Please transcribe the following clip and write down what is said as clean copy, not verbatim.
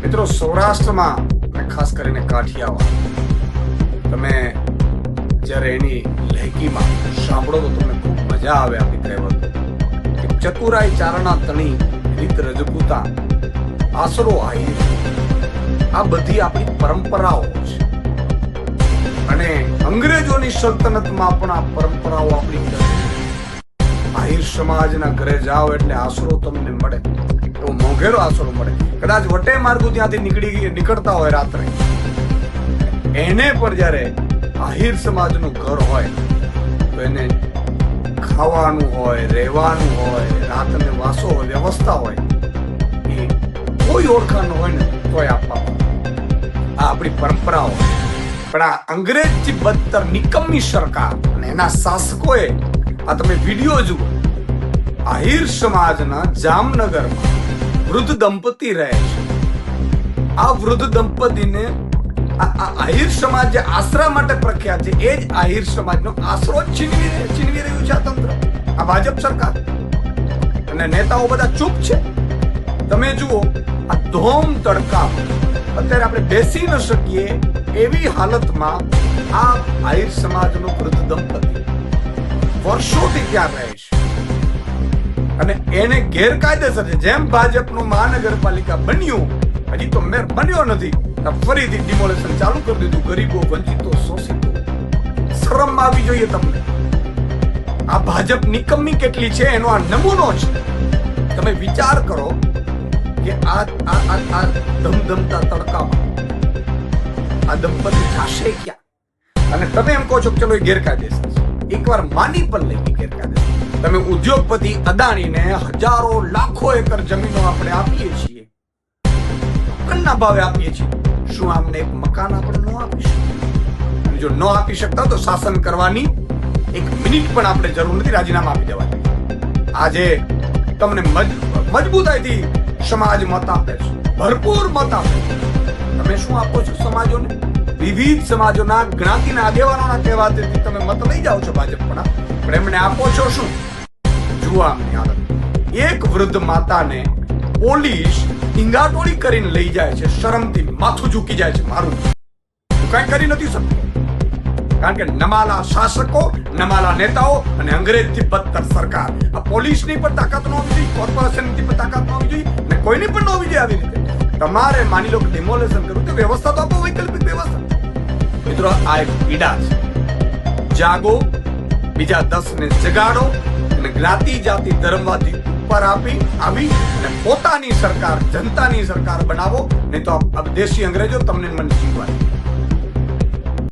મિત્રો, સૌરાષ્ટ્રમાં અને ખાસ કરીને કાઠિયાવાડ, તમે જ્યારે એની લહેકીમાં સાંભળો તો તમને ખૂબ મજા આવે. આપણી કહેવત કે ચતુરાઈ ચારણા તણી રીત રજપૂતા આશરો આહિર, આ બધી આપણી પરંપરાઓ છે. અને અંગ્રેજોની સલ્તનતમાં પણ આ પરંપરાઓ આપણી આહિર સમાજના ઘરે જાઓ એટલે આશરો તમને મળે, એવો મોંઘેરો આશરો મળે. કદાચ વટે માર્ગુ ત્યાંથી નીકળતા હોય રાત્રે, એને પણ જ્યારે આહિર સમાજનું ઘર હોય તો એને ખાવાનું હોય, રહેવાનું હોય, રાતને વાસો હોય, વ્યવસ્થા હોય, એ કોઈ ઓળખાણ હોય ને તોય આપવામાં. આ આપણી પરંપરાઓ. પણ આ અંગ્રેજથી બદતર નિકમ્મી સરકાર અને એના શાસકોએ, આ તમે વિડીયો જુઓ, આહિર સમાજના જામનગરમાં વૃદ્ધ દંપતી રહે છે. આ વૃદ્ધ દંપતીને આહિર સમાજ જે આશરા માટે પ્રખ્યાત છે, એ જ આહિર સમાજનો આશરો છીનવી રહ્યું છે આ તંત્ર, આ ભાજપ સરકાર. અને નેતાઓ બધા ચૂપ છે. તમે જુઓ, આ ધોમ તડકા અત્યારે આપણે બેસી ન શકીએ એવી હાલતમાં આ આહિર સમાજનો વૃદ્ધ દંપતી વર્ષોથી ત્યાં રહે છે. અને એને ગેરકાયદેસર છે. જેમ ભાજપનું મહાનગરપાલિકા બન્યું, હજી તો મેયર બન્યો નથી, ફરીથી ડિમોલેશન ચાલુ કરી દીધું. ગરીબો, વંચિતો, શોષિતો. શરમ આવી જોઈએ તમને. આ ભાજપ નિકમ્મી કેટલી છે એનો આ નમૂનો છે. તમે વિચાર કરો કે આ ધમધમતા તડકામાં આ દંપતી થશે ક્યાં? અને તમે એમ કહો છો કે ચલો એ ગેરકાયદેસર છે. એકવાર માની પણ લઈએ ગેરકાયદેસર. તમે ઉદ્યોગપતિ અદાણીને હજારો લાખો એકર જમીનો આપણે આપીએ છીએ, ટોકનના ભાવે આપીએ છીએ. શું આમને એક મકાન આપણે ન આપી શકતા? જો ન આપી શકતા તો શાસન કરવાની એક મિનિટ પણ આપણે જરૂર નથી, રાજીનામા આપી દેવા. આજે તમને મજબૂતાઈથી સમાજ મત આપે છે, ભરપૂર મત આપે છે. તમે શું આપો છો સમાજોને? વિવિધ સમાજોના જ્ઞાતિના આગેવાનોના કહેવાથી તમે મત લઈ જાઓ છો ભાજપ, પણ એમને આપો છો શું? જુઓ આમની હાલત. એક વૃદ્ધ માતાને પોલીસ ટીંગાટોળી કરીને લઈ જાય છે, શરમથી માથું ઝૂકી જાય છે. મારું હું કઈ કરી નથી શકતો, કારણ કે નમાલા શાસકો, નમાલા નેતાઓ અને અંગ્રેજથી બદતર સરકાર. આ પોલીસની પણ તાકાત ન હોવી જોઈએ, કોર્પોરેશનની પણ તાકાત ન હોવી જોઈએ, અને કોઈની પણ ન હોવી જોઈએ. આવી રીતે તમારે માની લો કે ડિમોલેશન કરવું તો વ્યવસ્થા તો આપો, વૈકલ્પિક વ્યવસ્થા. મિત્રો, આ એક પીડા છે. જાગો, બીજા 10 ને જગાડો, અને જ્ઞાતિ જાતિ ધર્મવાદી ઉપર આવી અને પોતાની સરકાર, જનતાની સરકાર બનાવો. નહીં તો દેશી અંગ્રેજો તમને મને જીવવા